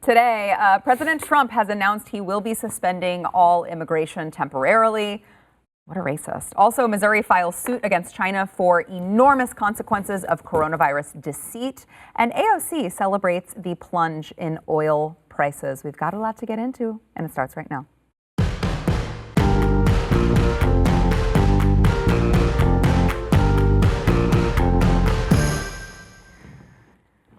Today, President Trump has announced he will be suspending all immigration temporarily. What a racist. Also, Missouri files suit against China for enormous consequences of coronavirus deceit. And AOC celebrates the plunge in oil prices. We've got a lot to get into, and it starts right now.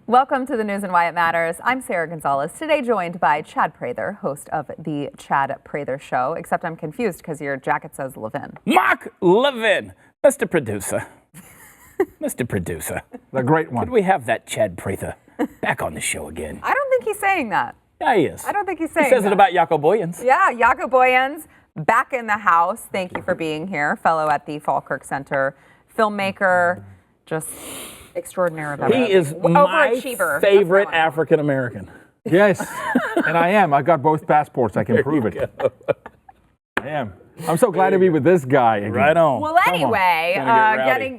Welcome to the news and why it matters. I'm Sarah Gonzalez, today joined by Chad Prather, host of the Chad Prather Show, except I'm confused because your jacket says Levin. Mark Levin, Mr. Producer. Mr. Producer. The great one. Could we have that Chad Prather back on the show again? I don't think he's saying that. Yeah, he is. I don't think he's saying that. He says that. it about Jaco Boyens. Yeah, Jaco Boyens, back in the house. Thank you for being here. Fellow at the Falkirk Center, filmmaker, just extraordinary about He is my favorite African American. Yes, and I am. I got both passports. I can prove it. I am. I'm so glad to be with this guy again. Right on. Well, anyway,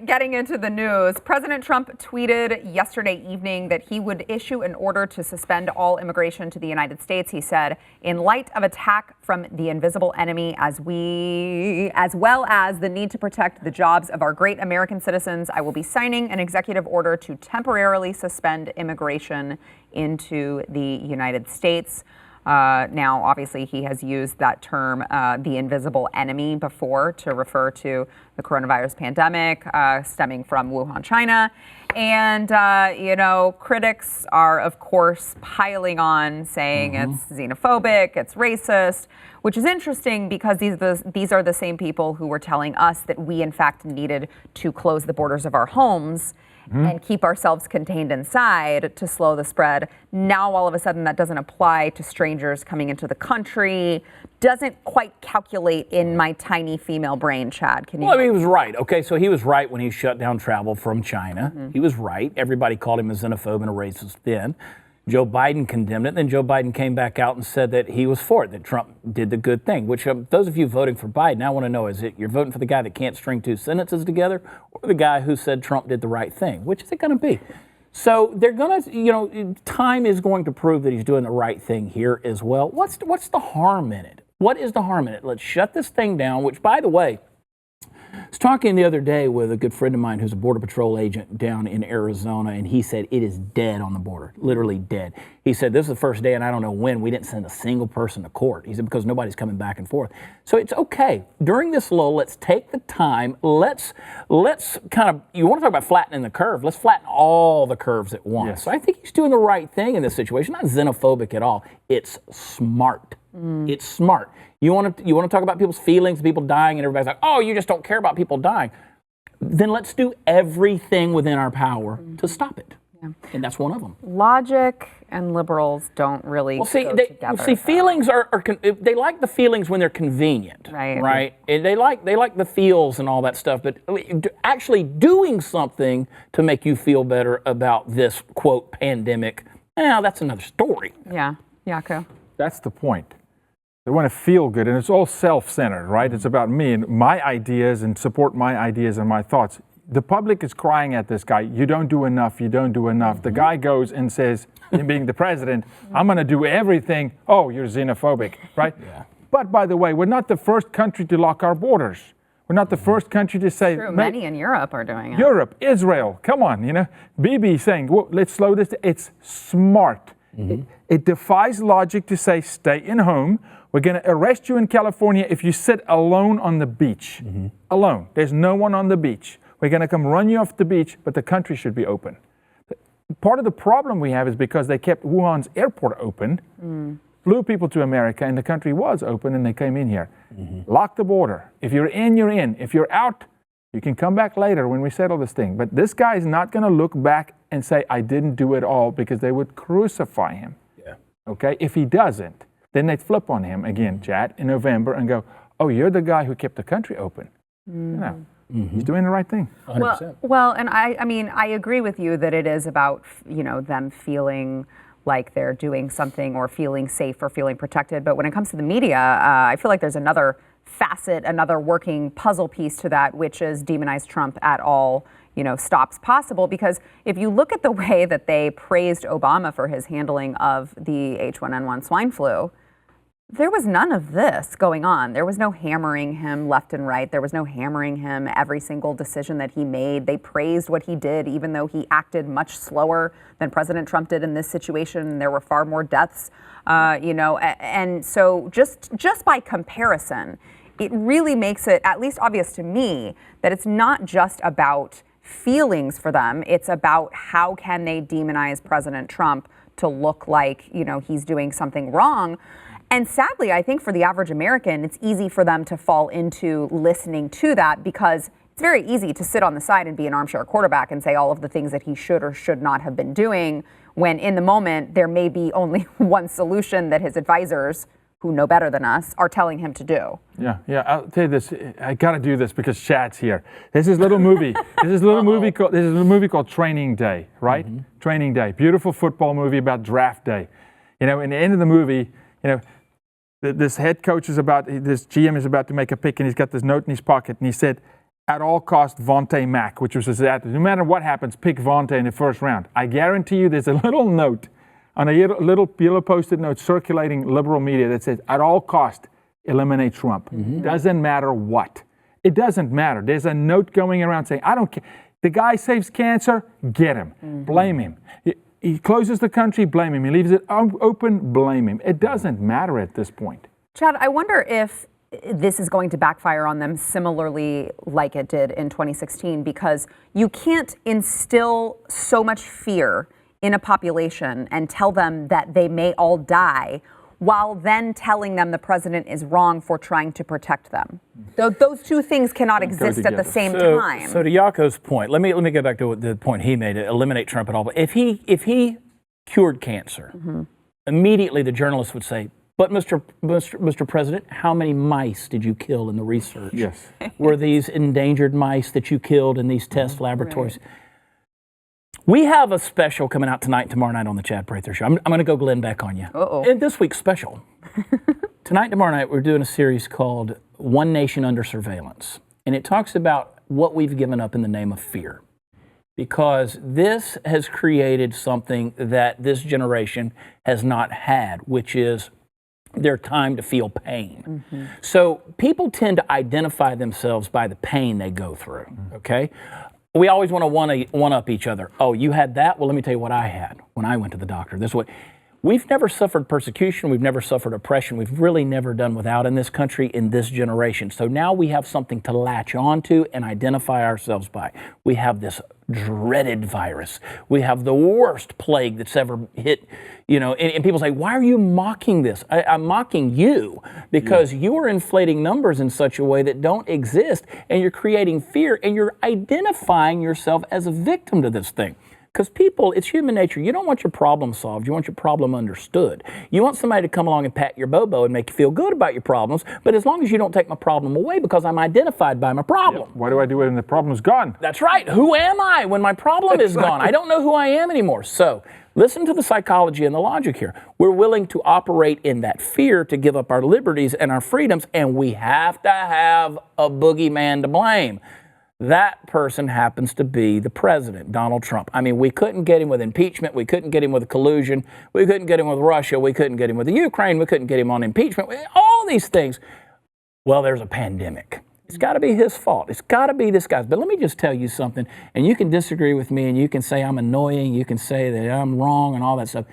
getting into the news, President Trump tweeted yesterday evening that he would issue an order to suspend all immigration to the United States. He said, in light of attack from the invisible enemy, as well as the need to protect the jobs of our great American citizens, I will be signing an executive order to temporarily suspend immigration into the United States. Now, obviously, he has used that term, the invisible enemy, before to refer to the coronavirus pandemic stemming from Wuhan, China. And, critics are, of course, piling on, saying it's xenophobic, it's racist, which is interesting because these are the same people who were telling us that we, in fact, needed to close the borders of our homes and keep ourselves contained inside to slow the spread. Now, all of a sudden, that doesn't apply to strangers coming into the country. Doesn't quite calculate in my tiny female brain, Chad. Can you? Well, I mean, he was right. Okay, so he was right when he shut down travel from China. He was right. Everybody called him a xenophobe and a racist then. Joe Biden condemned it. Then Joe Biden came back out and said that he was for it, that Trump did the good thing, which those of you voting for Biden, I want to know, is it you're voting for the guy that can't string two sentences together or the guy who said Trump did the right thing? Which is it going to be? So they're going to, time is going to prove that he's doing the right thing here as well. What's the harm in it? What is the harm in it? Let's shut this thing down, which, by the way, I was talking the other day with a good friend of mine who's a Border Patrol agent down in Arizona, and he said it is dead on the border, literally dead. He said this is the first day, and I don't know when, we didn't send a single person to court. He said because nobody's coming back and forth. So it's okay. During this lull, let's take the time. Let's kind of, you want to talk about flattening the curve, let's flatten all the curves at once. Yes. So I think he's doing the right thing in this situation. Not xenophobic at all. It's smart. It's smart. You want to talk about people's feelings, people dying, and everybody's like, oh, you just don't care about people dying. Then let's do everything within our power to stop it. Yeah. And that's one of them. Logic and liberals don't really go together. See, feelings they like the feelings when they're convenient. Right? And they like the feels and all that stuff, but actually doing something to make you feel better about this, quote, pandemic, that's another story. Yeah, Jaco. That's the point. They want to feel good, and it's all self-centered, right? It's about me and my ideas and support my ideas and my thoughts. The public is crying at this guy, you don't do enough, you don't do enough. The guy goes and says, him being the president, I'm going to do everything. Oh, you're xenophobic, right? Yeah. But by the way, we're not the first country to lock our borders. We're not the first country to say... True, many in Europe are doing it. Europe, Israel, come on, Bibi saying, well, let's slow this. It's smart. It defies logic to say, stay in home. We're going to arrest you in California if you sit alone on the beach. Alone. There's no one on the beach. We're going to come run you off the beach, but the country should be open. Part of the problem we have is because they kept Wuhan's airport open, flew people to America, and the country was open, and they came in here. Lock the border. If you're in, you're in. If you're out, you can come back later when we settle this thing. But this guy is not going to look back and say, I didn't do it all, because they would crucify him. Yeah. Okay? If he doesn't, then they'd flip on him again, Chad, in November and go, oh, you're the guy who kept the country open. He's doing the right thing. 100%. Well, and I agree with you that it is about, them feeling like they're doing something or feeling safe or feeling protected. But when it comes to the media, I feel like there's another facet, another working puzzle piece to that, which is demonize Trump at all stops possible. Because if you look at the way that they praised Obama for his handling of the H1N1 swine flu, there was none of this going on. There was no hammering him left and right. There was no hammering him every single decision that he made. They praised what he did, even though he acted much slower than President Trump did in this situation. There were far more deaths, and so just by comparison, it really makes it at least obvious to me that it's not just about feelings for them. It's about how can they demonize President Trump to look like, he's doing something wrong. And sadly, I think for the average American, it's easy for them to fall into listening to that, because it's very easy to sit on the side and be an armchair quarterback and say all of the things that he should or should not have been doing, when in the moment there may be only one solution that his advisors, who know better than us, are telling him to do. Yeah. I'll tell you this. I got to do this because Chad's here. There's this little movie. There's a little movie called Training Day, right? Mm-hmm. Training Day. Beautiful football movie about draft day. In the end of the movie, this head coach this GM is about to make a pick, and he's got this note in his pocket, and he said, at all costs, Vontae Mack, which was his attitude. No matter what happens, pick Vontae in the first round. I guarantee you there's a little note on a little yellow post-it note circulating liberal media that says, at all costs, eliminate Trump. Mm-hmm. Doesn't matter what. It doesn't matter. There's a note going around saying, I don't care. The guy saves cancer, get him. Mm-hmm. Blame him. He closes the country, blame him. He leaves it open, blame him. It doesn't matter at this point. Chad, I wonder if this is going to backfire on them similarly like it did in 2016, because you can't instill so much fear in a population and tell them that they may all die while then telling them the president is wrong for trying to protect them. Those two things cannot exist at the same time. So to Yaakov's point, let me go back to the point he made, eliminate Trump at all. But if he cured cancer, mm-hmm. immediately the journalists would say, but Mr. President, how many mice did you kill in the research? Yes. Were these endangered mice that you killed in these test laboratories? Right. We have a special coming out tonight and tomorrow night on the Chad Prather Show. I'm going to go Glenn back on you. Uh-oh. And this week's special. Tonight and tomorrow night, we're doing a series called One Nation Under Surveillance. And it talks about what we've given up in the name of fear. Because this has created something that this generation has not had, which is their time to feel pain. Mm-hmm. So people tend to identify themselves by the pain they go through, okay? We always want to one-up each other. Oh, you had that? Well, let me tell you what I had when I went to the doctor. This way. We've never suffered persecution. We've never suffered oppression. We've really never done without in this country in this generation. So now we have something to latch onto and identify ourselves by. We have this dreaded virus. We have the worst plague that's ever hit, and people say, why are you mocking this? I'm mocking you because you are inflating numbers in such a way that don't exist, and you're creating fear, and you're identifying yourself as a victim to this thing. Because people, it's human nature. You don't want your problem solved. You want your problem understood. You want somebody to come along and pat your bobo and make you feel good about your problems. But as long as you don't take my problem away, because I'm identified by my problem. Yep. What do I do when the problem's gone? That's right. Who am I when my problem is gone? I don't know who I am anymore. So listen to the psychology and the logic here. We're willing to operate in that fear to give up our liberties and our freedoms, and we have to have a boogeyman to blame. That person happens to be the president, Donald Trump. I mean, we couldn't get him with impeachment. We couldn't get him with collusion. We couldn't get him with Russia. We couldn't get him with the Ukraine. We couldn't get him on impeachment. All these things. Well, there's a pandemic. It's got to be his fault. It's got to be this guy's. But let me just tell you something, and you can disagree with me, and you can say I'm annoying. You can say that I'm wrong and all that stuff.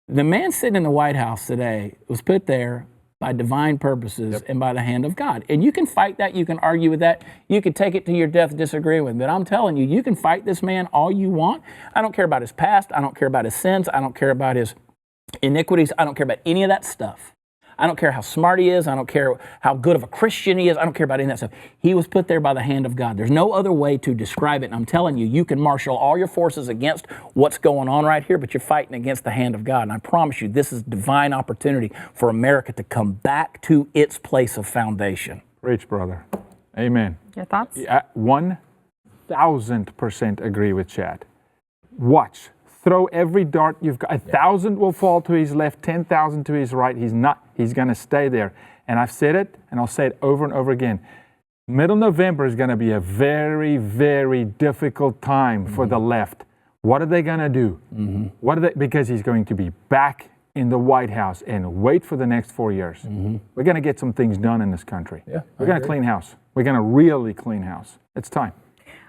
The man sitting in the White House today was put there by divine purposes and by the hand of God. And you can fight that, you can argue with that, you can take it to your death disagreeing with it. But I'm telling you, you can fight this man all you want. I don't care about his past, I don't care about his sins, I don't care about his iniquities, I don't care about any of that stuff. I don't care how smart he is, I don't care how good of a Christian he is, I don't care about any of that stuff. He was put there by the hand of God. There's no other way to describe it. And I'm telling you, you can marshal all your forces against what's going on right here, but you're fighting against the hand of God. And I promise you, this is divine opportunity for America to come back to its place of foundation. Preach, brother. Amen. Your thoughts? 1000% agree with Chad. Watch. Throw every dart you've got. 1,000 will fall to his left, 10,000 to his right. He's going to stay there. And I've said it, and I'll say it over and over again. Middle November is going to be a very, very difficult time for the left. What are they going to do? Because he's going to be back in the White House and wait for the next 4 years. We're going to get some things done in this country. Yeah, we're going to clean house. We're going to really clean house. It's time.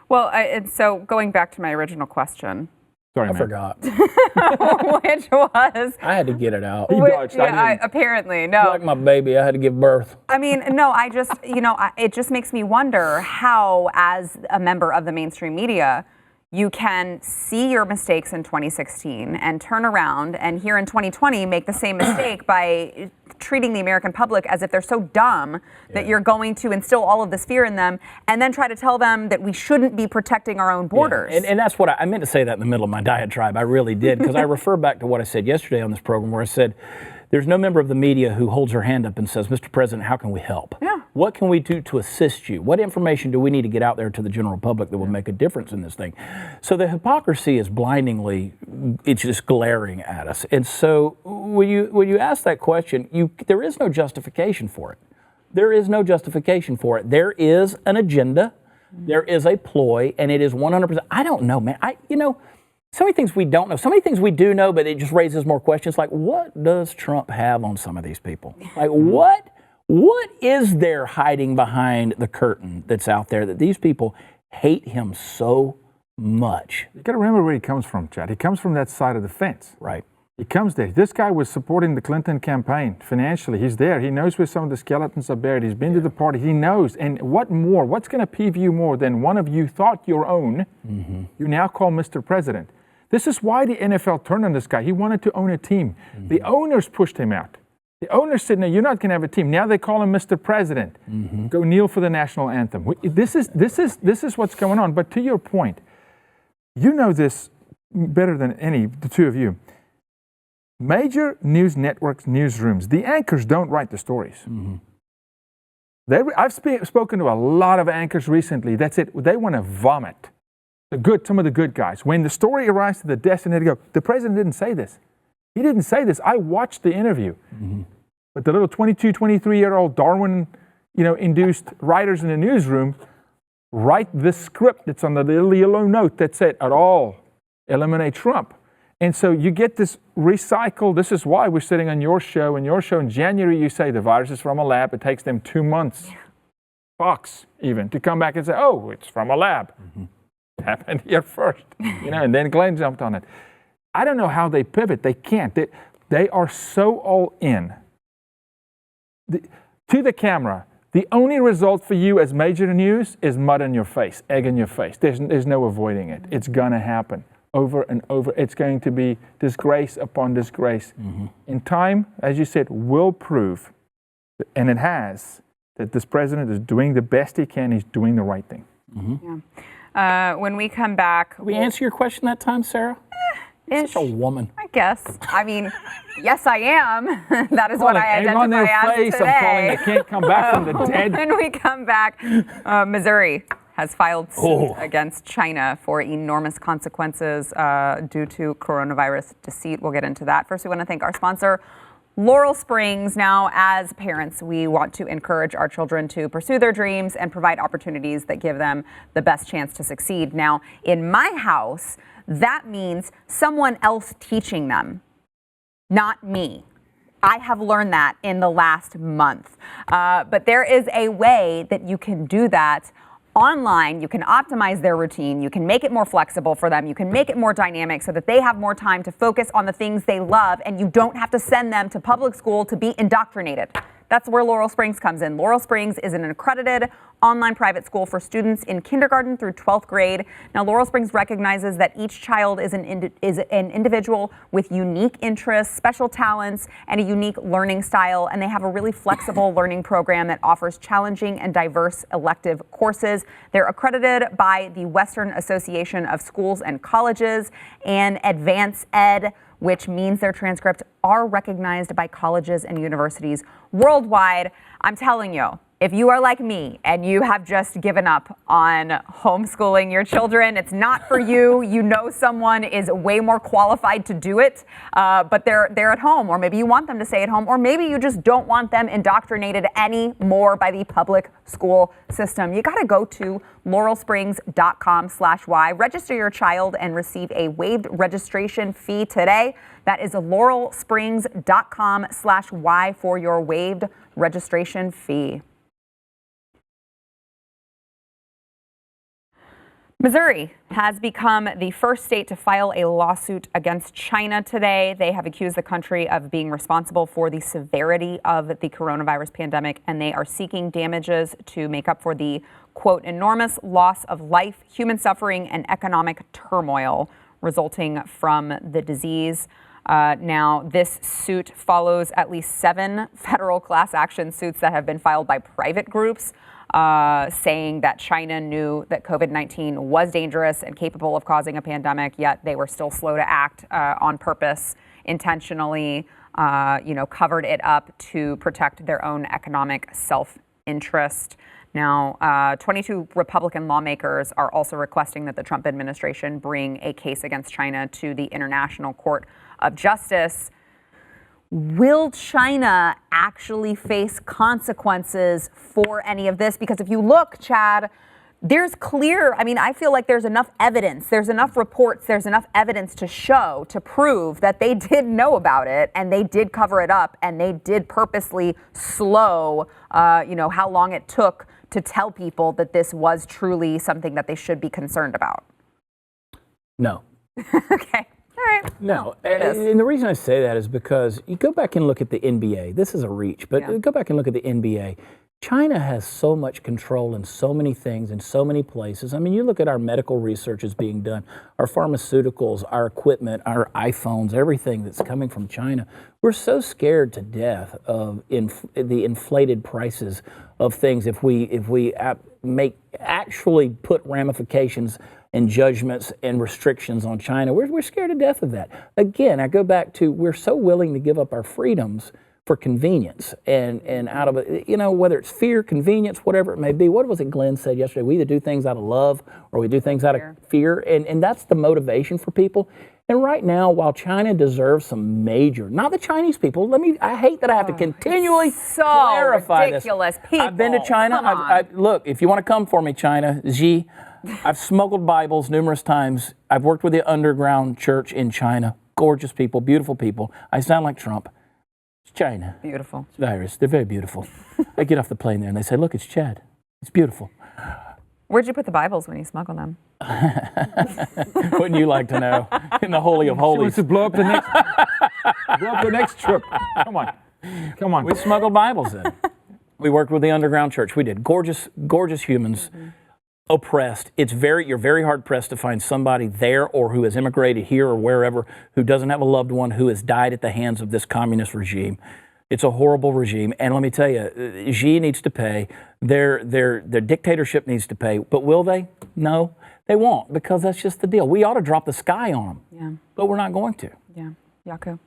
Well, and so going back to my original question. Sorry, I man. forgot. Which was? I had to get it out. He dodged. Apparently, no. Like my baby, I had to give birth. I mean, no, I just, it just makes me wonder how, as a member of the mainstream media, you can see your mistakes in 2016 and turn around and here in 2020 make the same mistake by treating the American public as if they're so dumb that you're going to instill all of this fear in them and then try to tell them that we shouldn't be protecting our own borders. Yeah. And that's what I meant to say that in the middle of my diatribe. I really did, because I refer back to what I said yesterday on this program, where I said, there's no member of the media who holds her hand up and says, Mr. President, how can we help? Yeah. What can we do to assist you? What information do we need to get out there to the general public that will make a difference in this thing? So the hypocrisy is blindingly, it's just glaring at us. And so when you ask that question, there is no justification for it. There is no justification for it. There is an agenda. There is a ploy, and it is 100%. I don't know, man. So many things we don't know. So many things we do know, but it just raises more questions. Like, what does Trump have on some of these people? Like, what is there hiding behind the curtain that's out there that these people hate him so much? You got to remember where he comes from, Chad. He comes from that side of the fence. Right. He comes there. This guy was supporting the Clinton campaign financially. He's there. He knows where some of the skeletons are buried. He's been to the party. He knows. And what's going to peeve you more than one of you thought your own, you now call Mr. President? This is why the NFL turned on this guy. He wanted to own a team. The owners pushed him out. The owners said, no, you're not going to have a team. Now they call him Mr. President. Go kneel for the national anthem. This is what's going on. But to your point, you know this better than any, the two of you. Major news networks, newsrooms, the anchors don't write the stories. I've spoken to a lot of anchors recently. That's it. They want to vomit. Some of the good guys. When the story arrives to the desk and they go, the president didn't say this. He didn't say this. I watched the interview. But the little 22, 23-year-old Darwin, induced writers in the newsroom write the script that's on the little yellow note that said, at all, eliminate Trump. And so you get this recycled. This is why we're sitting on your show. And your show in January, you say the virus is from a lab. It takes them 2 months, Fox even, to come back and say, oh, it's from a lab. It happened here first, and then Glenn jumped on it. I don't know how they pivot. They can't. They are so all in. To the camera, the only result for you as major news is mud in your face, egg in your face. There's no avoiding it. It's going to happen over and over. It's going to be disgrace upon disgrace. In time, as you said, will prove, and it has, that this president is doing the best he can. He's doing the right thing. When we come back... We answer your question that time, Sarah? Such a woman. I guess. I mean, yes, I am. That is what I identify on their as face. today. I'm calling they can't come back from the dead. When we come back, Missouri has filed suit against China for enormous consequences due to coronavirus deceit. We'll get into that. First, we want to thank our sponsor, Laurel Springs. Now, as parents, we want to encourage our children to pursue their dreams and provide opportunities that give them the best chance to succeed. Now, in my house, that means someone else teaching them, not me. I have learned that in the last month. But there is a way that you can do that online. You can optimize their routine. You can make it more flexible for them. You can make it more dynamic so that they have more time to focus on the things they love, and you don't have to send them to public school to be indoctrinated. That's where Laurel Springs comes in. Laurel Springs is an accredited online private school for students in kindergarten through 12th grade. Now, Laurel Springs recognizes that each child is an individual with unique interests, special talents, and a unique learning style. And they have a really flexible learning program that offers challenging and diverse elective courses. They're accredited by the Western Association of Schools and Colleges and Advance Ed, which means their transcripts are recognized by colleges and universities worldwide. I'm telling you, If you are like me and you have just given up on homeschooling your children, it's not for you. You know someone is way more qualified to do it, but they're at home, or maybe you want them to stay at home, or maybe you just don't want them indoctrinated anymore by the public school system. You got to go to laurelsprings.com/Y. Register your child and receive a waived registration fee today. That is laurelsprings.com/Y for your waived registration fee. Missouri has become the first state to file a lawsuit against China today. They have accused the country of being responsible for the severity of the coronavirus pandemic, and they are seeking damages to make up for the, quote, enormous loss of life, human suffering, and economic turmoil resulting from the disease. Now, this suit follows at least 7 federal class action suits that have been filed by private groups, saying that China knew that COVID-19 was dangerous and capable of causing a pandemic, yet they were still slow to act on purpose, intentionally, covered it up to protect their own economic self-interest. Now, 22 Republican lawmakers are also requesting that the Trump administration bring a case against China to the International Court of Justice. Will China actually face consequences for any of this? Because if you look, Chad, there's I feel like there's enough evidence, there's enough reports, there's enough evidence to prove that they did know about it and they did cover it up and they did purposely slow, how long it took to tell people that this was truly something that they should be concerned about. No. Okay. All right. No, and the reason I say that is because you go back and look at the NBA. This is a reach, but go back and look at the NBA. China has so much control in so many things in so many places. I mean, you look at our medical research is being done, our pharmaceuticals, our equipment, our iPhones, everything that's coming from China. We're so scared to death of the inflated prices of things if we actually put ramifications and judgments and restrictions on China. We're scared to death of that. Again, I go back to we're so willing to give up our freedoms for convenience and out of it, whether it's fear, convenience, whatever it may be. What was it Glenn said yesterday? We either do things out of love or we do things out of fear. And that's the motivation for people. And right now, while China deserves some major, not the Chinese people, I hate that I have to continually clarify ridiculous this. People. I've been to China. Look, if you want to come for me, China, Xi, I've smuggled Bibles numerous times. I've worked with the underground church in China. Gorgeous people, beautiful people. I sound like Trump. It's China. Beautiful. It's virus. They're very beautiful. I get off the plane there and they say, look, it's Chad. It's beautiful. Where'd you put the Bibles when you smuggled them? Wouldn't you like to know? In the Holy of Holies. To blow up the next trip. Come on. We smuggled Bibles in. We worked with the underground church. We did. Gorgeous humans. Mm-hmm. Oppressed. You're very hard pressed to find somebody there or who has immigrated here or wherever who doesn't have a loved one who has died at the hands of this communist regime. It's a horrible regime. And let me tell you, Xi needs to pay. Their dictatorship needs to pay. But will they? No, they won't, because that's just the deal. We ought to drop the sky on them. Yeah. But we're not going to. Yeah. Yaku.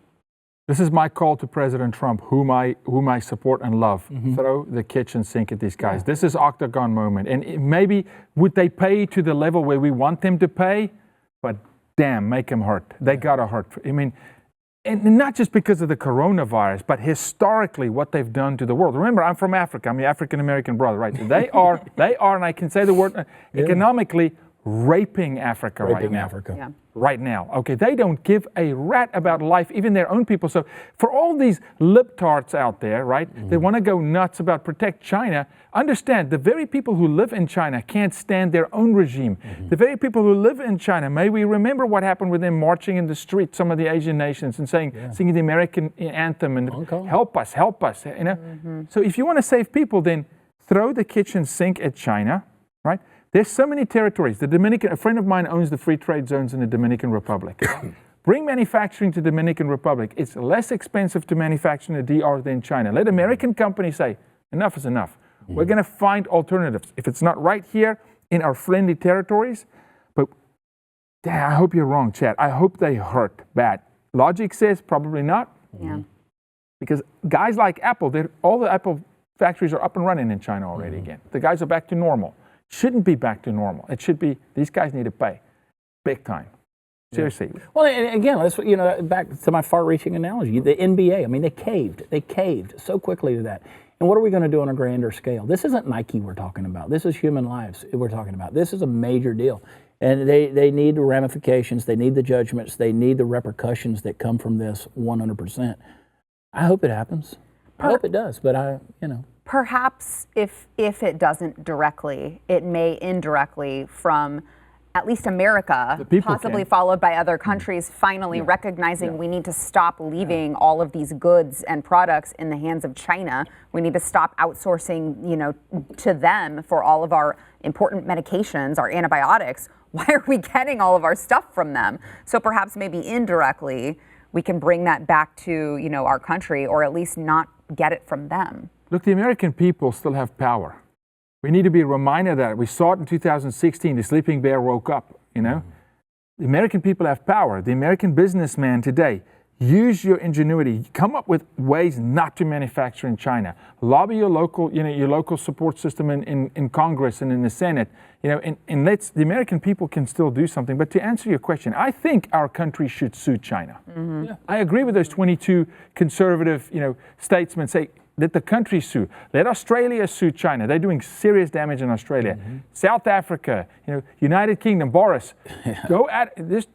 This is my call to President Trump, whom I support and love. Mm-hmm. Throw the kitchen sink at these guys. Yeah. This is octagon moment. And maybe would they pay to the level where we want them to pay? But damn, make them hurt. They gotta hurt. I mean, and not just because of the coronavirus, but historically what they've done to the world. Remember, I'm from Africa. I'm the African-American brother, right? They are, and I can say the word economically, raping Africa right now. Yeah. Right now. Okay, they don't give a rat about life, even their own people. So for all these libtards out there, right, they want to go nuts about protect China. Understand, the very people who live in China can't stand their own regime. The very people who live in China, may we remember what happened with them marching in the streets, some of the Asian nations, and singing the American anthem and help us, So if you want to save people, then throw the kitchen sink at China, right? There's so many territories. A friend of mine owns the free trade zones in the Dominican Republic. Bring manufacturing to the Dominican Republic. It's less expensive to manufacture in the DR than China. Let American companies say, enough is enough. We're going to find alternatives. If it's not right here in our friendly territories, but I hope you're wrong, Chad. I hope they hurt bad. Logic says probably not. Yeah. Because guys like Apple, all the Apple factories are up and running in China already again. The guys are back to normal. Shouldn't be back to normal. It should be, these guys need to pay big time. Seriously. Yeah. Well, and again, let's, back to my far-reaching analogy, the NBA. I mean, they caved so quickly to that. And what are we going to do on a grander scale? This isn't Nike we're talking about. This is human lives we're talking about. This is a major deal. And they need the ramifications, they need the judgments, they need the repercussions that come from this 100%. I hope it happens. I hope it does, but Perhaps if it doesn't directly, it may indirectly from at least America, possibly followed by other countries, finally recognizing we need to stop leaving all of these goods and products in the hands of China. We need to stop outsourcing, to them for all of our important medications, our antibiotics. Why are we getting all of our stuff from them? So perhaps maybe indirectly, we can bring that back to, our country, or at least not get it from them. Look, the American people still have power. We need to be reminded of that. We saw it in 2016. The sleeping bear woke up, The American people have power. The American businessman today, use your ingenuity. Come up with ways not to manufacture in China. Lobby your local, your local support system in Congress and in the Senate. And the American people can still do something. But to answer your question, I think our country should sue China. Mm-hmm. Yeah. I agree with those 22 conservative, statesmen say, let the country sue. Let Australia sue China. They're doing serious damage in Australia. Mm-hmm. South Africa, United Kingdom, Boris, go at this.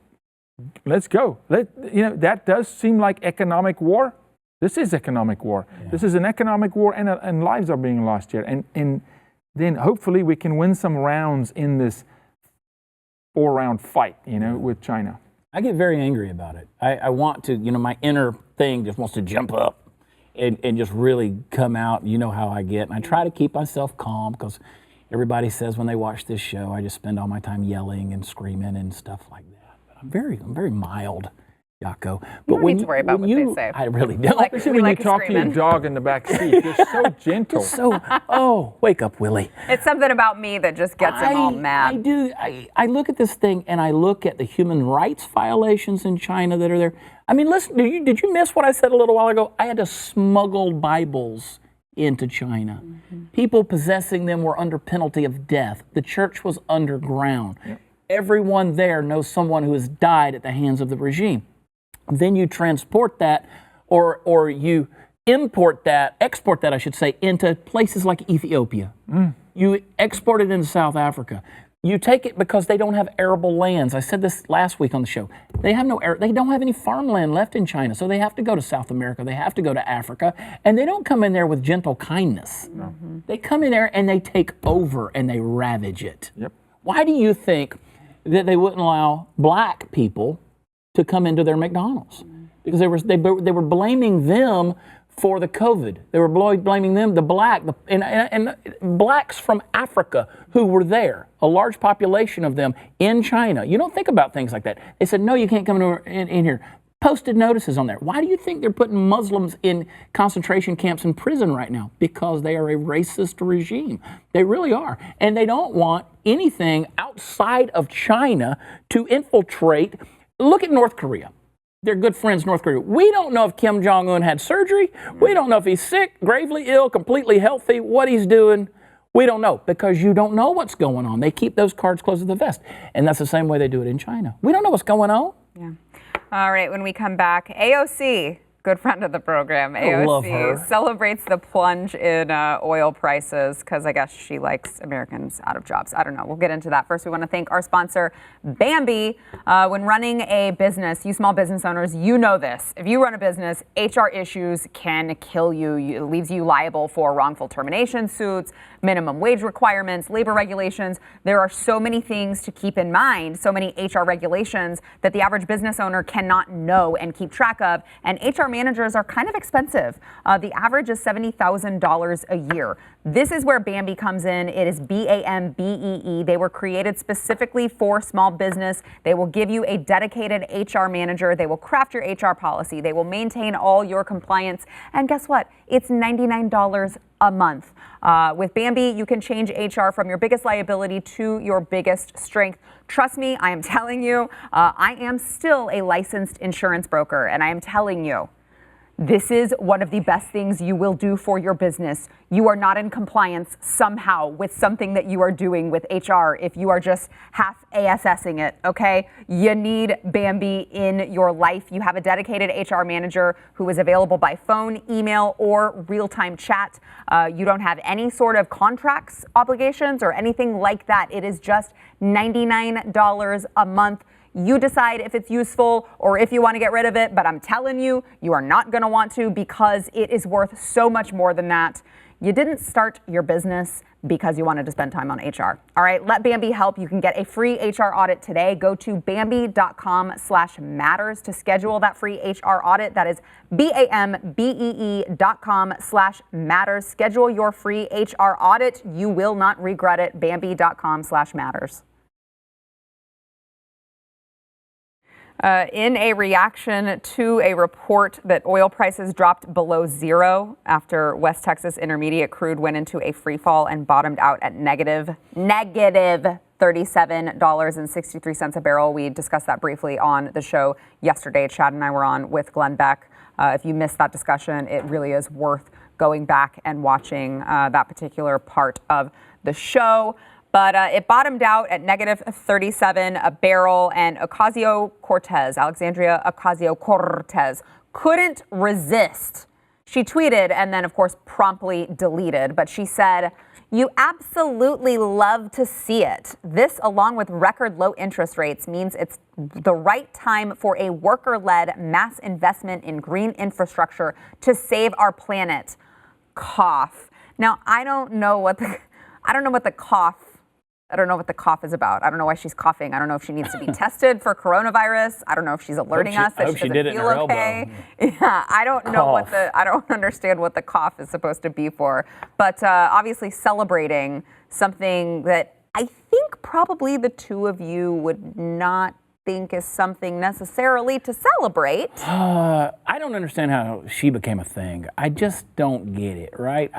Let's go. That does seem like economic war. This is economic war. Yeah. This is an economic war, and lives are being lost here. And then hopefully we can win some rounds in this 4-round fight, with China. I get very angry about it. I want to, my inner thing just wants to jump up and just really come out. You know how I get. And I try to keep myself calm because everybody says when they watch this show, I just spend all my time yelling and screaming and stuff like that. But I'm very mild, Jaco. But you don't need to worry about what they say. I really don't. Especially when you talk to your dog in the back seat. You're so gentle. Wake up, Willie. It's something about me that just gets him all mad. I do. I look at this thing and I look at the human rights violations in China that are there. I mean, listen, did you miss what I said a little while ago? I had to smuggle Bibles into China. Mm-hmm. People possessing them were under penalty of death. The church was underground. Yep. Everyone there knows someone who has died at the hands of the regime. Then you transport that, or you export that, I should say, into places like Ethiopia. Mm. You export it into South Africa. You take it because they don't have arable lands. I said this last week on the show. They don't have any farmland left in China, so they have to go to South America. They have to go to Africa, and they don't come in there with gentle kindness. Mm-hmm. They come in there and they take over and they ravage it. Yep. Why do you think that they wouldn't allow black people to come into their McDonald's? Because they were blaming them for the COVID. They were blaming them, and blacks from Africa who were there, a large population of them in China. You don't think about things like that. They said, no, you can't come in here. Posted notices on there. Why do you think they're putting Muslims in concentration camps and prison right now? Because they are a racist regime. They really are. And they don't want anything outside of China to infiltrate. Look at North Korea. They're good friends, North Korea. We don't know if Kim Jong-un had surgery. We don't know if he's sick, gravely ill, completely healthy, what he's doing. We don't know because you don't know what's going on. They keep those cards close to the vest. And that's the same way they do it in China. We don't know what's going on. Yeah. All right, when we come back, AOC, good friend of the program, AOC celebrates the plunge in oil prices because I guess she likes Americans out of jobs. I don't know. We'll get into that. First, we want to thank our sponsor, Bambi. When running a business, you small business owners, you know this. If you run a business, HR issues can kill you. It leaves you liable for wrongful termination suits, minimum wage requirements, labor regulations. There are so many things to keep in mind, so many HR regulations that the average business owner cannot know and keep track of. And HR managers are kind of expensive. The average is $70,000 a year. This is where Bambi comes in. It is BAMBEE. They were created specifically for small business. They will give you a dedicated HR manager. They will craft your HR policy. They will maintain all your compliance. And guess what? It's $99 a month. With Bambi, you can change HR from your biggest liability to your biggest strength. Trust me, I am telling you, I am still a licensed insurance broker, and I am telling you, This is one of the best things you will do for your business. You are not in compliance somehow with something that you are doing with HR if you are just half ASSing it, okay? You need Bambee in your life. You have a dedicated HR manager who is available by phone, email, or real-time chat. You don't have any sort of contracts, obligations, or anything like that. It is just $99 a month. You decide if it's useful or if you want to get rid of it, but I'm telling you, you are not going to want to because it is worth so much more than that. You didn't start your business because you wanted to spend time on HR. All right, let Bambee help. You can get a free HR audit today. Go to Bambee.com/matters to schedule that free HR audit. That is BAMBEE.com/matters. Schedule your free HR audit. You will not regret it. Bambee.com/matters. In a reaction to a report that oil prices dropped below zero after West Texas Intermediate crude went into a free fall and bottomed out at negative $37.63 a barrel. We discussed that briefly on the show yesterday. Chad and I were on with Glenn Beck. If you missed that discussion, it really is worth going back and watching that particular part of the show. But it bottomed out at negative 37 a barrel, and Alexandria Ocasio-Cortez, couldn't resist. She tweeted and then, of course, promptly deleted. But she said, "You absolutely love to see it. This, along with record low interest rates, means it's the right time for a worker-led mass investment in green infrastructure to save our planet." Cough. Now, I don't know what the cough is about. I don't know why she's coughing. I don't know if she needs to be tested for coronavirus. I don't know if she's alerting us that she doesn't feel okay. Yeah, I don't know I don't understand what the cough is supposed to be for. But obviously celebrating something that I think probably the two of you would not think is something necessarily to celebrate. I don't understand how she became a thing. I just don't get it, right?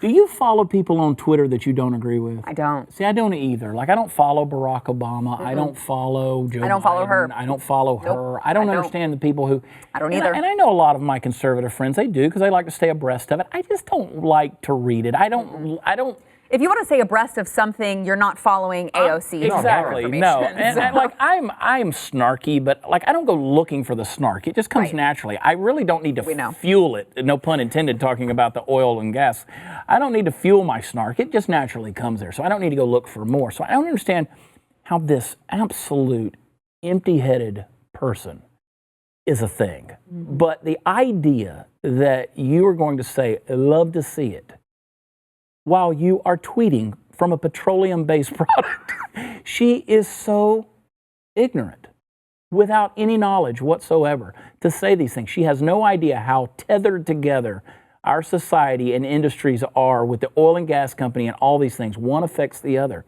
Do you follow people on Twitter that you don't agree with? I don't. See, I don't either. I don't follow Barack Obama. I don't follow Joe Biden. I don't follow her. I don't follow her. I don't understand the people who... I don't either. And I know a lot of my conservative friends, they do, because they like to stay abreast of it. I just don't like to read it. I don't... If you want to stay abreast of something, you're not following AOC. Exactly. No. And I'm snarky, but I don't go looking for the snark. It just comes naturally. I really don't need to fuel it. No pun intended, talking about the oil and gas. I don't need to fuel my snark. It just naturally comes there. So I don't need to go look for more. So I don't understand how this absolute empty-headed person is a thing. Mm-hmm. But the idea that you are going to say, "Love to see it," while you are tweeting from a petroleum-based product. She is so ignorant, without any knowledge whatsoever, to say these things. She has no idea how tethered together our society and industries are with the oil and gas company and all these things. One affects the other.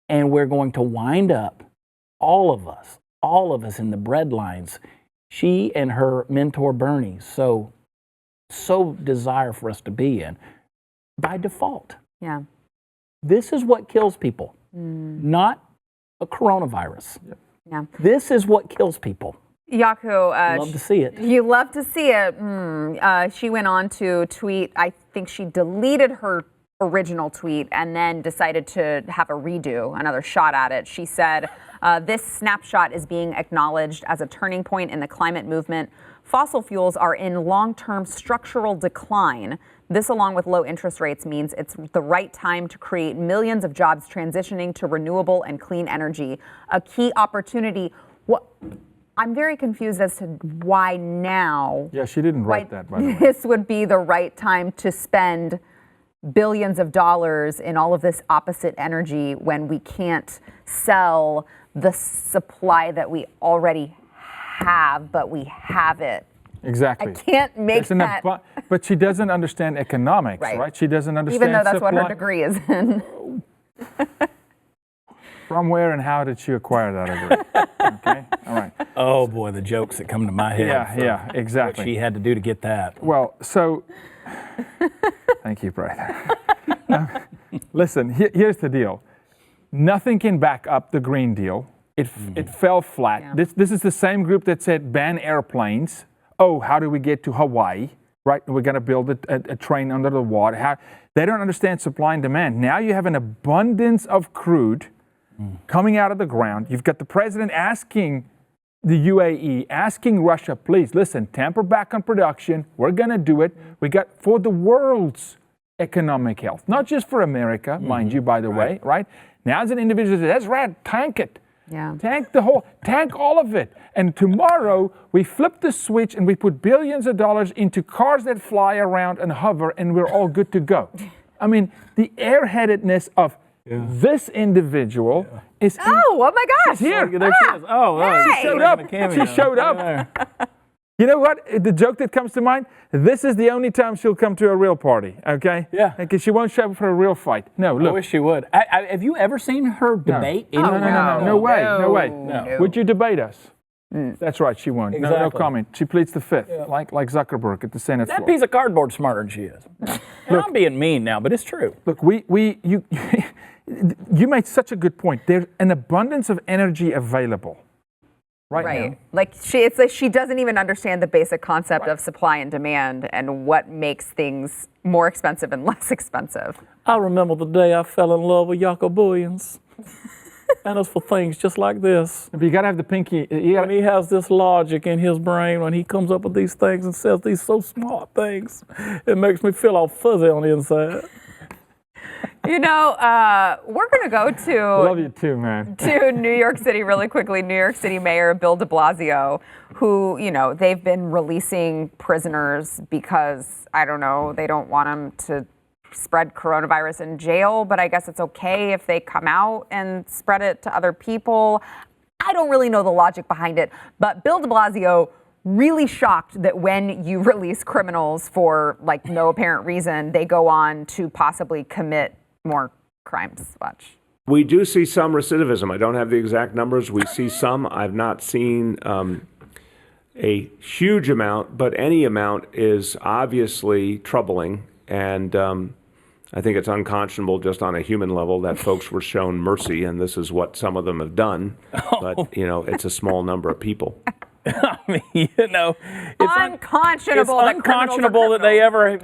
And we're going to wind up, all of us in the breadlines, she and her mentor Bernie so desire for us to be in, by default. Yeah. This is what kills people, not a coronavirus. Yeah. This is what kills people. Yaku, love to see it. You love to see it. She went on to tweet. I think she deleted her original tweet and then decided to have a redo, another shot at it. She said, "This snapshot is being acknowledged as a turning point in the climate movement. Fossil fuels are in long-term structural decline. This, along with low interest rates, means it's the right time to create millions of jobs transitioning to renewable and clean energy. A key opportunity." I'm very confused as to why now. Yeah, she didn't write that, by the way. This would be the right time to spend billions of dollars in all of this opposite energy when we can't sell the supply that we already have, but we have it. Exactly. I can't make that. But she doesn't understand economics, right? She doesn't understand even though that's supply. what her degree is in. From where and how did she acquire that degree? Okay, all right. Oh boy, the jokes that come to my head. Yeah, exactly. What she had to do to get that. Well, so, thank you, brother. Listen, here's the deal. Nothing can back up the Green Deal. It fell flat. Yeah. This is the same group that said ban airplanes. Oh, how do we get to Hawaii? Right, we're going to build a train under the water. They don't understand supply and demand. Now you have an abundance of crude coming out of the ground. You've got the president asking the UAE, asking Russia, please, listen, tamper back on production. We're going to do it. We got for the world's economic health, not just for America, mind you, by the way, right? Now as an individual, that's right, tank it. Yeah. Tank all of it. And tomorrow we flip the switch and we put billions of dollars into cars that fly around and hover, and we're all good to go. I mean, the airheadedness of this individual is. Oh my gosh! She's here. There she is. Hey. She showed up. She showed up. You know what? The joke that comes to mind, this is the only time she'll come to a real party, okay? Yeah. Because she won't show up for a real fight. No, I look. wish she would. Have you ever seen her debate? No, no way. No. Would you debate us? That's right, she won't. No Exactly. comment. She pleads the fifth, like Zuckerberg at the Senate That floor. piece of cardboard's smarter than she is. And I'm being mean now, but it's true. Look, you made such a good point. There's an abundance of energy available right now. Like it's like she doesn't even understand the basic concept of supply and demand and what makes things more expensive and less expensive. I remember the day I fell in love with Jaco Billions. And it's for things just like this. But you got to have the pinky. When he has this logic in his brain, when he comes up with these things and says these so smart things, it makes me feel all fuzzy on the inside. You know, we're going to go Love you too, man. to New York City really quickly. New York City Mayor Bill de Blasio, who, they've been releasing prisoners because, I don't know, they don't want them to spread coronavirus in jail, but I guess it's okay if they come out and spread it to other people. I don't really know the logic behind it, but Bill de Blasio really shocked that when you release criminals for no apparent reason, they go on to possibly commit more crimes. Watch. We do see some recidivism. I don't have the exact numbers. We see some. I've not seen a huge amount, but any amount is obviously troubling. And I think it's unconscionable just on a human level that folks were shown mercy, and this is what some of them have done. But, it's a small number of people. I mean, it's Unconscionable. It's unconscionable that they ever,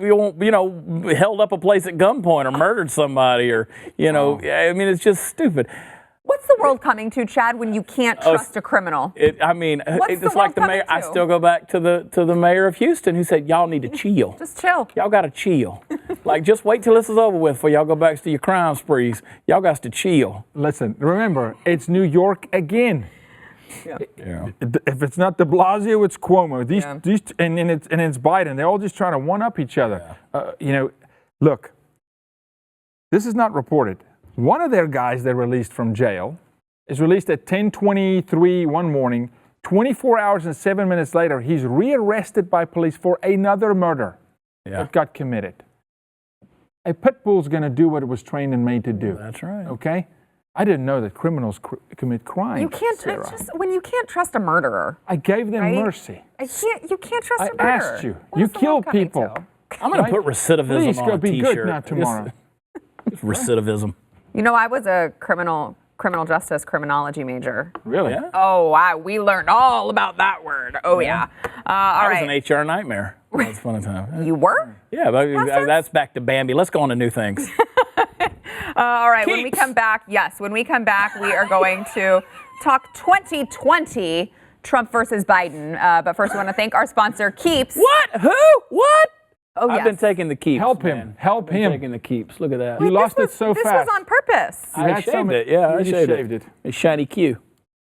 held up a place at gunpoint or murdered somebody or, I mean, it's just stupid. What's the world coming to, Chad, when you can't trust a criminal? It's the like the world mayor. coming I to? still go back to the mayor of Houston who said, y'all need to chill. Just chill. Y'all got to chill. Just wait till this is over with before y'all go back to your crime sprees. Y'all got to chill. Listen, remember, it's New York again. Yeah. If it's not de Blasio, it's Cuomo. These and it's Biden. They're all just trying to one up each other. Look, this is not reported. One of their guys they released from jail is released at 10:23 one morning. 24 hours and 7 minutes later, he's rearrested by police for another murder that got committed. A pit bull's going to do what it was trained and made to do. That's right. Okay? I didn't know that criminals commit crimes. You can't. Sarah. It's just when you can't trust a murderer. I gave them Right? mercy. You can't trust a I murderer. asked you. What You is the kill world coming people. to? I'm going Right? to put recidivism Please on go a be t-shirt. good now tomorrow. Recidivism. I was a criminal justice criminology major. Really? Yeah. Oh, wow. We learned all about that word. Oh, yeah. All I was right. an HR nightmare. That was a fun time. You were? Yeah, but that's back to Bambi. Let's go on to new things. All right. When we come back, we are going to talk 2020, Trump versus Biden. But first, we want to thank our sponsor, Keeps. What? Who? What? Oh, I've been taking the keeps. Help him. man. Help I've been him. taking the keeps. Look at that. You lost it so This fast. was on purpose. I had shaved some- it. Yeah, you I just shaved it. It's shiny Q.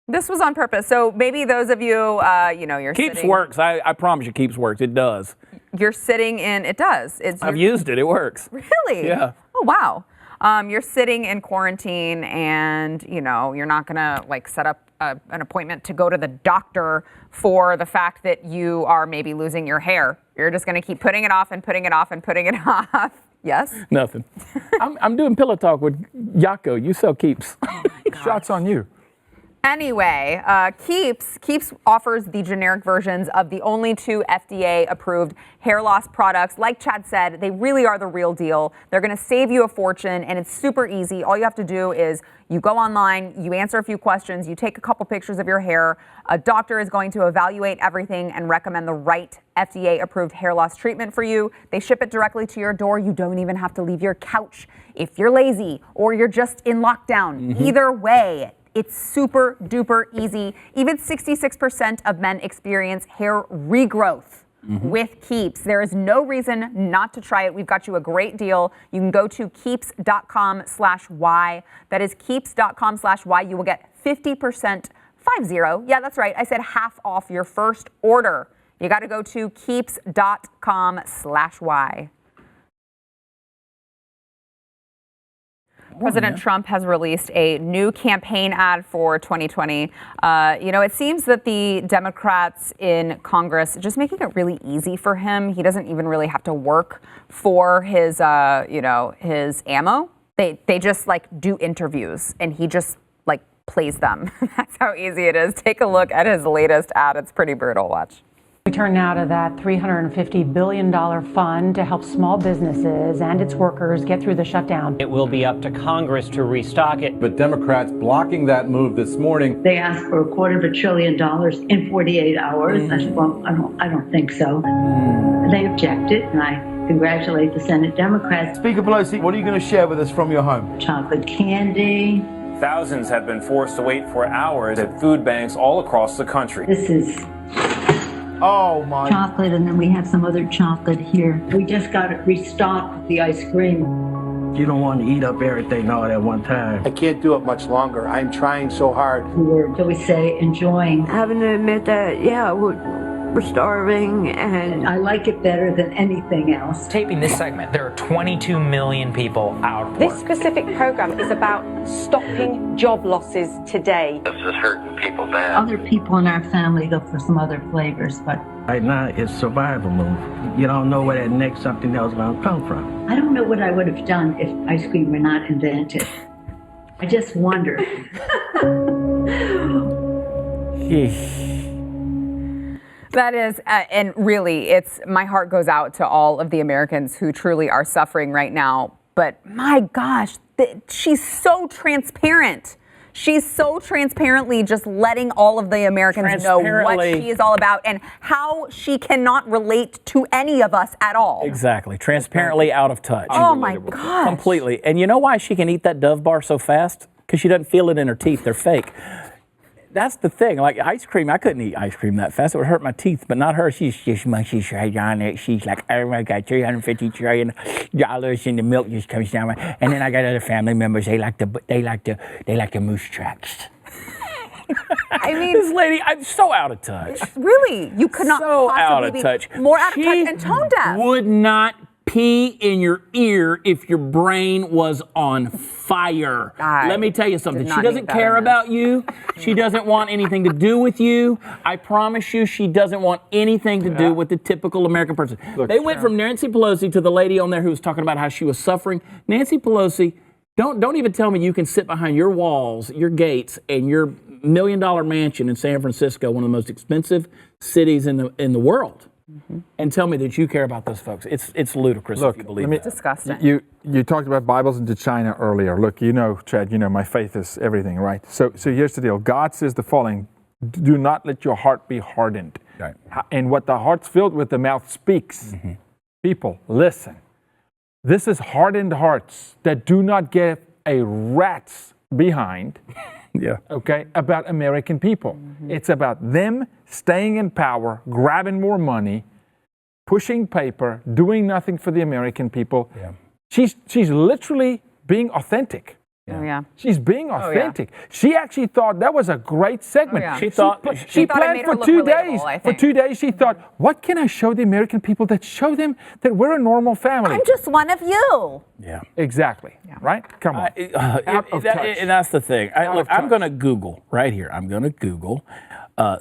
This was on purpose. So maybe those of you, you're Keeps sitting. works. I promise you, Keeps works. It does. You're sitting in. It does. I've used it. It works. Really? Yeah. Oh, wow. You're sitting in quarantine and, you're not going to set up an appointment to go to the doctor for the fact that you are maybe losing your hair. You're just going to keep putting it off and putting it off and putting it off. Yes? Anyway, Keeps offers the generic versions of the only 2 FDA-approved hair loss products. Like Chad said, they really are the real deal. They're going to save you a fortune, and it's super easy. All you have to do is you go online, you answer a few questions, you take a couple pictures of your hair. A doctor is going to evaluate everything and recommend the right FDA-approved hair loss treatment for you. They ship it directly to your door. You don't even have to leave your couch if you're lazy or you're just in lockdown. Either way, it's super duper easy. Even 66% of men experience hair regrowth with Keeps. There is no reason not to try it. We've got you a great deal. You can go to keeps.com/Y. That is keeps.com/Y. You will get 50%, 50. Yeah, that's right. I said half off your first order. You got to go to keeps.com/Y. President Trump has released a new campaign ad for 2020. It seems that the Democrats in Congress are just making it really easy for him. He doesn't even really have to work for his ammo. They just do interviews and he just plays them. That's how easy it is. Take a look at his latest ad. It's pretty brutal. Watch. We turn now to that $350 billion fund to help small businesses and its workers get through the shutdown. It will be up to Congress to restock it. But Democrats blocking that move this morning. They asked for $250 billion in 48 hours. I said, well, I don't think so. They objected, and I congratulate the Senate Democrats. Speaker Pelosi, what are you going to share with us from your home? Chocolate candy. Thousands have been forced to wait for hours at food banks all across the country. This is chocolate, and then we have some other chocolate here. We just got it restocked with the ice cream. You don't want to eat up everything all at one time. I can't do it much longer. I'm trying so hard. We were, shall we say, enjoying. Having to admit that, we're starving, and I like it better than anything else. Taping this segment, there are 22 million people out of work. This specific program is about stopping job losses today. This is hurting people bad. Other people in our family look for some other flavors, but right now it's survival move. You don't know where that next something else is going to come from. I don't know what I would have done if ice cream were not invented. I just wonder. That is, and really, my heart goes out to all of the Americans who truly are suffering right now. But my gosh, she's so transparent. She's so transparently just letting all of the Americans know what she is all about and how she cannot relate to any of us at all. Exactly. Transparently out of touch. Oh my gosh. Completely. And you know why she can eat that Dove bar so fast? Because she doesn't feel it in her teeth. They're fake. That's the thing. Like ice cream, I couldn't eat ice cream that fast. It would hurt my teeth. But not her. She's just munchies right on it. She's like, oh my God, $350 trillion, and the milk just comes down. And then I got other family members. They like the moose tracks. I mean, this lady, I'm so out of touch. Really, you could not so possibly out of be touch. More out of touch and tone deaf. Would not pee in your ear if your brain was on fire. Let me tell you something. She doesn't care about you. She doesn't want anything to do with you. I promise you, she doesn't want anything to do with the typical American person. They went from Nancy Pelosi to the lady on there who was talking about how she was suffering. Nancy Pelosi, don't even tell me you can sit behind your walls, your gates, and your $1 million mansion in San Francisco, one of the most expensive cities in the world. And tell me that you care about those folks. It's ludicrous if you believe that. It's disgusting. You talked about Bibles into China earlier. Look, Chad, my faith is everything, right? So here's the deal. God says the following: do not let your heart be hardened. Right. And what the heart's filled with, the mouth speaks. People, listen. This is hardened hearts that do not get a rat's behind. Okay, about American people. It's about them staying in power, grabbing more money, pushing paper, doing nothing for the American people. She's literally being authentic. She's being authentic. She actually thought that was a great segment. She thought she planned for 2 days. For 2 days, she thought, what can I show the American people that show them that we're a normal family? I'm just one of you. Yeah. Exactly. Right? Come on. And that's the thing. Look, I'm going to Google right here. I'm going to Google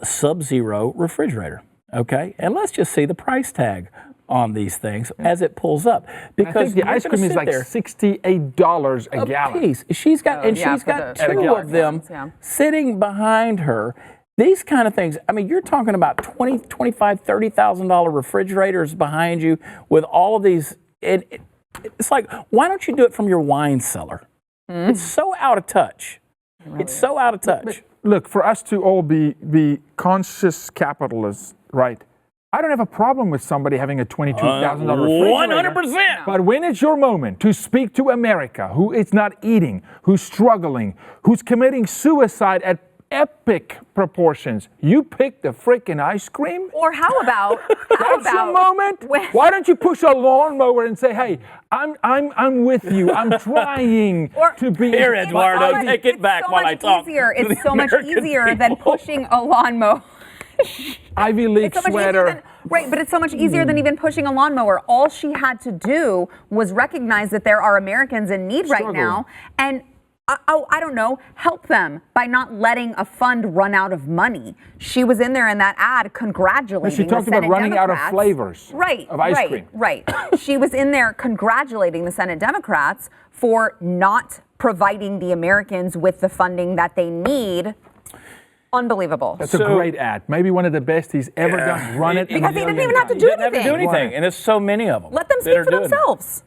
Sub-Zero refrigerator. Okay? And let's just see the price tag on these things as it pulls up. Because I think the ice cream is like $68 a gallon. Piece. She's got two of them sitting behind her. These kind of things, I mean, you're talking about $20,000, $25,000, $30,000 refrigerators behind you with all of these. It's like, why don't you do it from your wine cellar? It's so out of touch. It's so out of touch. But look, for us to all be conscious capitalists, right? I don't have a problem with somebody having a $22,000 refrigerator. 100%. But when it's your moment to speak to America, who is not eating, who's struggling, who's committing suicide at epic proportions, you pick the freaking ice cream? Or how about that's your moment? Why don't you push a lawnmower and say, hey, I'm with you. I'm trying to be here, Eduardo. Take it back while I talk. It's so much easier than pushing a lawnmower. Ivy League sweater. Right, but it's so much easier than even pushing a lawnmower. All she had to do was recognize that there are Americans in need right now, and I don't know, help them by not letting a fund run out of money. She was in there in that ad congratulating she talked the Senate about running Democrats. out of flavors of ice cream. Right. She was in there congratulating the Senate Democrats for not providing the Americans with the funding that they need. Unbelievable. That's a great ad. Maybe one of the best he's ever done. Run it. Because he didn't even have to do anything. And there's so many of them. Let them speak for themselves.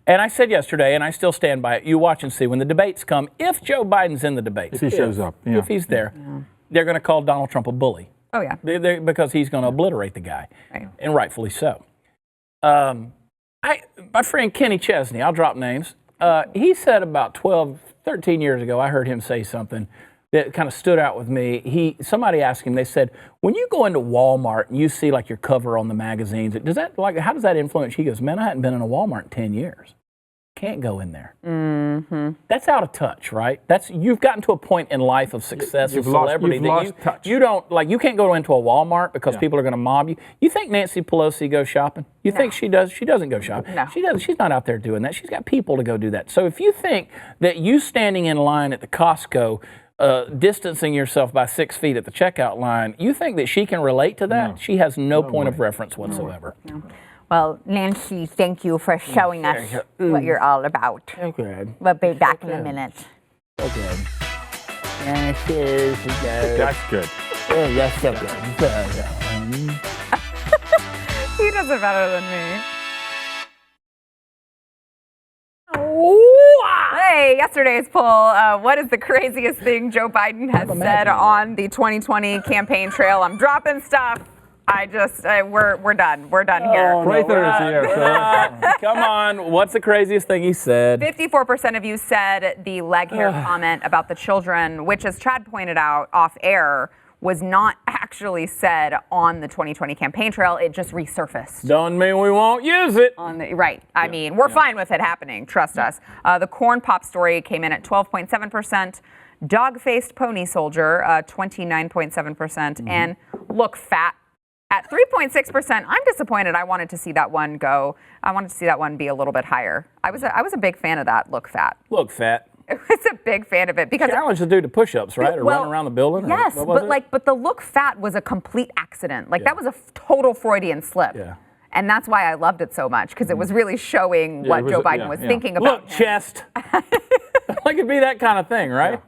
And I said yesterday, and I still stand by it, you watch and see when the debates come, if Joe Biden's in the debates, if he shows up, if he's there, they're going to call Donald Trump a bully. Oh, yeah. Because he's going to obliterate the guy, and rightfully so. My friend Kenny Chesney, I'll drop names, he said about 12, 13 years ago, I heard him say something that kind of stood out with me. Somebody asked him, they said, when you go into Walmart and you see like your cover on the magazines, how does that influence you? He goes, man, I hadn't been in a Walmart in 10 years. Can't go in there. That's out of touch, right? You've gotten to a point in life of success and celebrity that you don't, like, you can't go into a Walmart because people are going to mob you. You think Nancy Pelosi goes shopping? You think she does? She doesn't go shopping. No. She doesn't. She's not out there doing that. She's got people to go do that. So if you think that you standing in line at the Costco, distancing yourself by 6 feet at the checkout line, you think that she can relate to that? No. She has no point of reference whatsoever. No. Well, Nancy, thank you for showing us what you're all about. Okay. We'll be back in a minute. Okay. That's good. Oh, that's so good. He does it better than me. Hey, yesterday's poll, what is the craziest thing Joe Biden has said on the 2020 campaign trail? I'm dropping stuff. We're done. We're done here. Prather is here. So. Come on. What's the craziest thing he said? 54% of you said the leg hair comment about the children, which, as Chad pointed out off air, was not actually said on the 2020 campaign trail. It just resurfaced. Don't mean we won't use it. Right. I mean, we're fine with it happening. Trust us. The corn pop story came in at 12.7%. Dog-faced pony soldier, 29.7%. And look fat at 3.6%. I'm disappointed. I wanted to see that one go. I wanted to see that one be a little bit higher. I was a big fan of that. Look fat. Look fat. I was a big fan of it because challenge the dude to push-ups, right? Or run around the building. Yes, but the look fat was a complete accident. Like that was a total Freudian slip. Yeah. And that's why I loved it so much, because it was really showing what Joe Biden was thinking about. Look, chest. Like it'd be that kind of thing, right?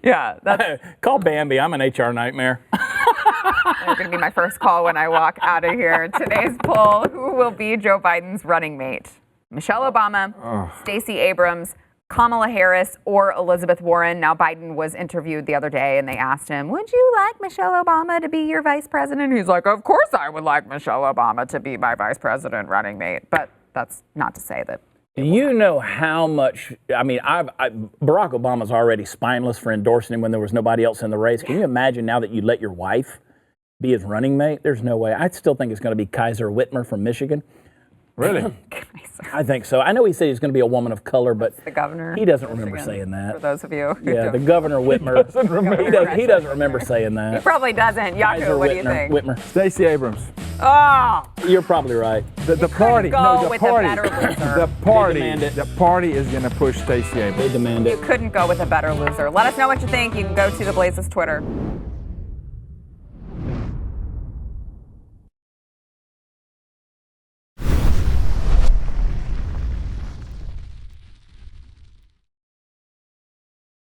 Yeah. Call Bambi. I'm an HR nightmare. That's going to be my first call when I walk out of here. Today's poll: who will be Joe Biden's running mate? Michelle Obama, Stacey Abrams, Kamala Harris, or Elizabeth Warren. Now, Biden was interviewed the other day, and they asked him, would you like Michelle Obama to be your vice president? He's like, of course I would like Michelle Obama to be my vice president running mate. But that's not to say that. You know how much, I mean, Barack Obama's already spineless for endorsing him when there was nobody else in the race. Can you imagine now that you'd let your wife be his running mate? There's no way. I still think it's going to be Kaiser Whitmer from Michigan. Really? I think so. I know he said he's going to be a woman of color, but the governor. He doesn't remember saying that. For those of you. Yeah, the governor Whitmer. He doesn't remember saying that. He probably doesn't. Yaku, what do you think? Whitmer. Stacey Abrams. Oh! You're probably right. The party. Go no, with the party. A better loser. The party is going to push Stacey Abrams. They demand it. You couldn't go with a better loser. Let us know what you think. You can go to the Blaze's Twitter.